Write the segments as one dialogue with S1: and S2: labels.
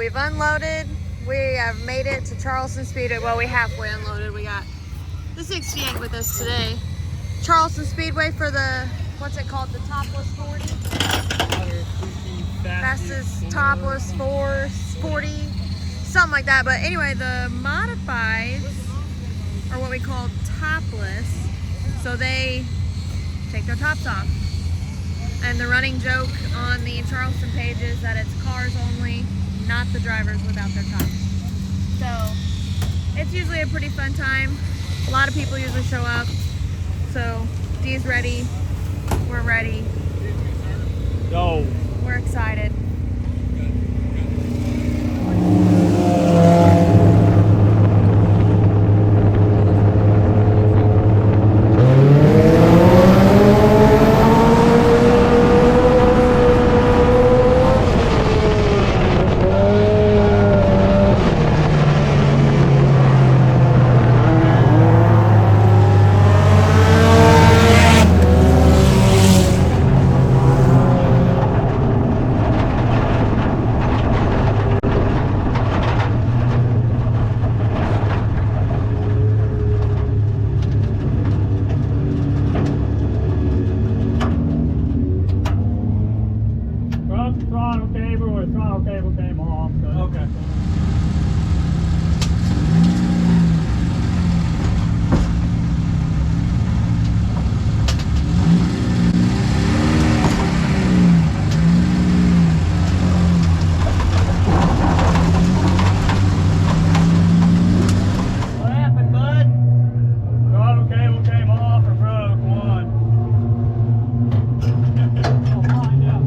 S1: we've unloaded. We have made it to Charleston Speedway. Well, we halfway unloaded. We got the 68 with us today. Charleston Speedway for the, what's it called? The topless 40? Fastest topless 440, something like that. But anyway, the modifieds are what we call topless. So they take their tops off. And the running joke on the Charleston page is that it's cars only, not the drivers without their tops. So it's usually a pretty fun time. A lot of people usually show up. So Dee's ready. We're ready.
S2: Go.
S1: We're excited.
S2: Throttle cable came off. So. Okay. What happened, bud? Throttle cable came off or broke one. We'll find out.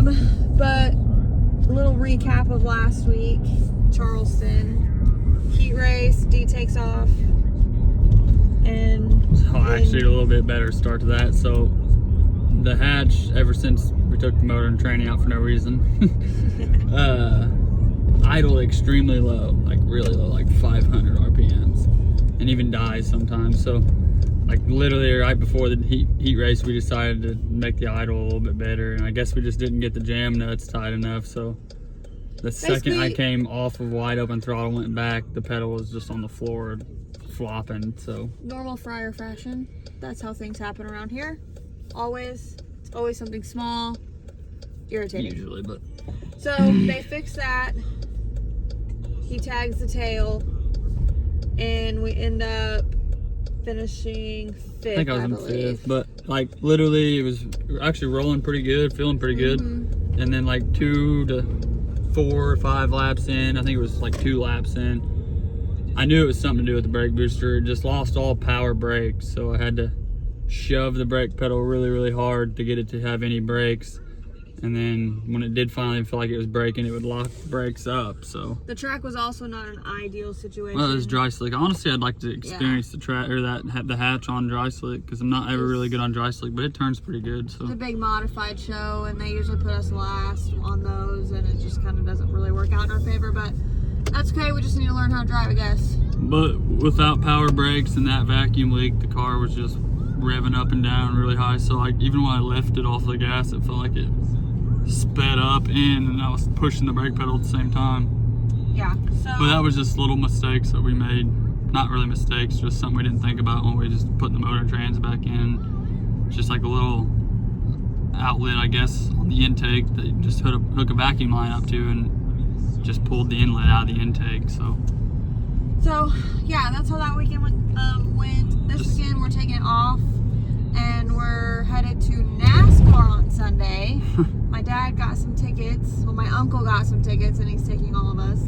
S1: But a little recap of last week. Charleston heat race. D takes off. And
S2: so actually a little bit better start to that. So the hatch, ever since we took the motor and training out for no reason, idle extremely low, like really low, like 500 RPMs, and even dies sometimes. So like literally right before the heat race, we decided to make the idle a little bit better, and I guess we just didn't get the jam nuts tight enough. So the second I came off of wide open throttle, went back, the pedal was just on the floor flopping. So
S1: normal fryer fashion, that's how things happen around here. Always. It's always something small, irritating.
S2: Usually, but
S1: so they fix that. He tags the tail, and we end up finishing fifth.
S2: I think I was in fifth, but like literally it was actually rolling pretty good, feeling pretty good. And then like 2 to 4 or 5 laps in, I think it was like 2 laps in, I knew it was something to do with the brake booster. It just lost all power brakes, so I had to shove the brake pedal really, really hard to get it to have any brakes. And then when it did finally feel like it was braking, it would lock the brakes up. So
S1: the track was also not an ideal situation.
S2: well, it was dry slick. Honestly, I'd like to experience the track or the hatch on dry slick, because I'm not ever really good on dry slick, but it turns pretty good. So
S1: it's a big modified show, and they usually put us last on those, and it just kind of doesn't really work out in our favor. But that's okay. We just need to learn how to drive, I guess.
S2: But without power brakes and that vacuum leak, the car was just revving up and down really high. So like even when I lifted off the gas, it felt like it sped up in, and I was pushing the brake pedal at the same time.
S1: Yeah. So
S2: but that was just little mistakes that we made. Not really mistakes, just something we didn't think about when we just put the motor and trans back in. Just like a little outlet, I guess, on the intake that you just hook a vacuum line up to, and just pulled the inlet out of the intake. So yeah, that's how that weekend went. This weekend we're taking it off, and we're headed to NASCAR on Sunday. My dad got some tickets. Well, my uncle got some tickets, and he's taking all of us.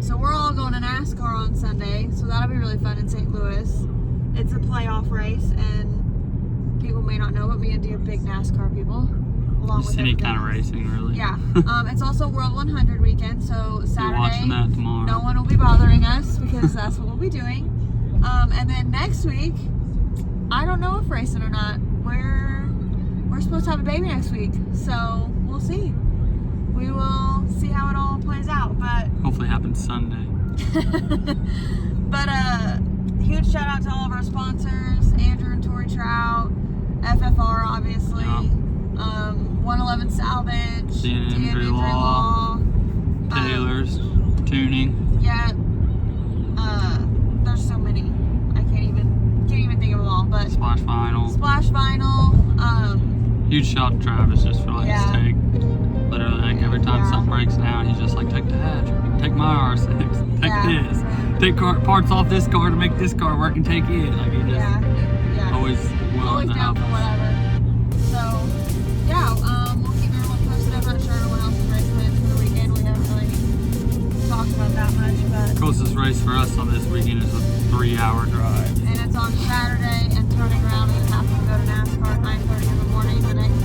S2: So we're all going to NASCAR on Sunday. So that'll be really fun in St. Louis. It's a playoff race, and people may not know, but me and Dee are big NASCAR people. Along just
S1: with
S2: any kind of racing, really.
S1: Yeah. It's also World 100 weekend, so Saturday.
S2: Be watching that tomorrow.
S1: No one will be bothering us because that's what we'll be doing. And then next week, I don't know if racing or not. We're supposed to have a baby next week, so we'll see. We will see how it all plays out, but
S2: hopefully it happens Sunday.
S1: But huge shout out to all of our sponsors: Andrew and Tori Trout, FFR, obviously, 111 Salvage,
S2: DMV Law, Taylor's Tuning.
S1: Yeah. There's so many. I can't even think of them all. But
S2: Splash Vinyl. Huge shout to Travis just for letting us take. Literally, like every time something breaks down, he's just like, take the hatch, take my R6, take this, take parts off this car to make this car work, and take it. Like he just always willing to
S1: down
S2: help
S1: for whatever. So yeah, we'll keep everyone posted. I'm not sure everyone else's race plans for the weekend. We haven't really talked about that much, but
S2: closest race for us on this weekend is a 3-hour drive.
S1: And it's on Saturday, and turning around and then having to go to NASCAR at 9:30 in the morning the next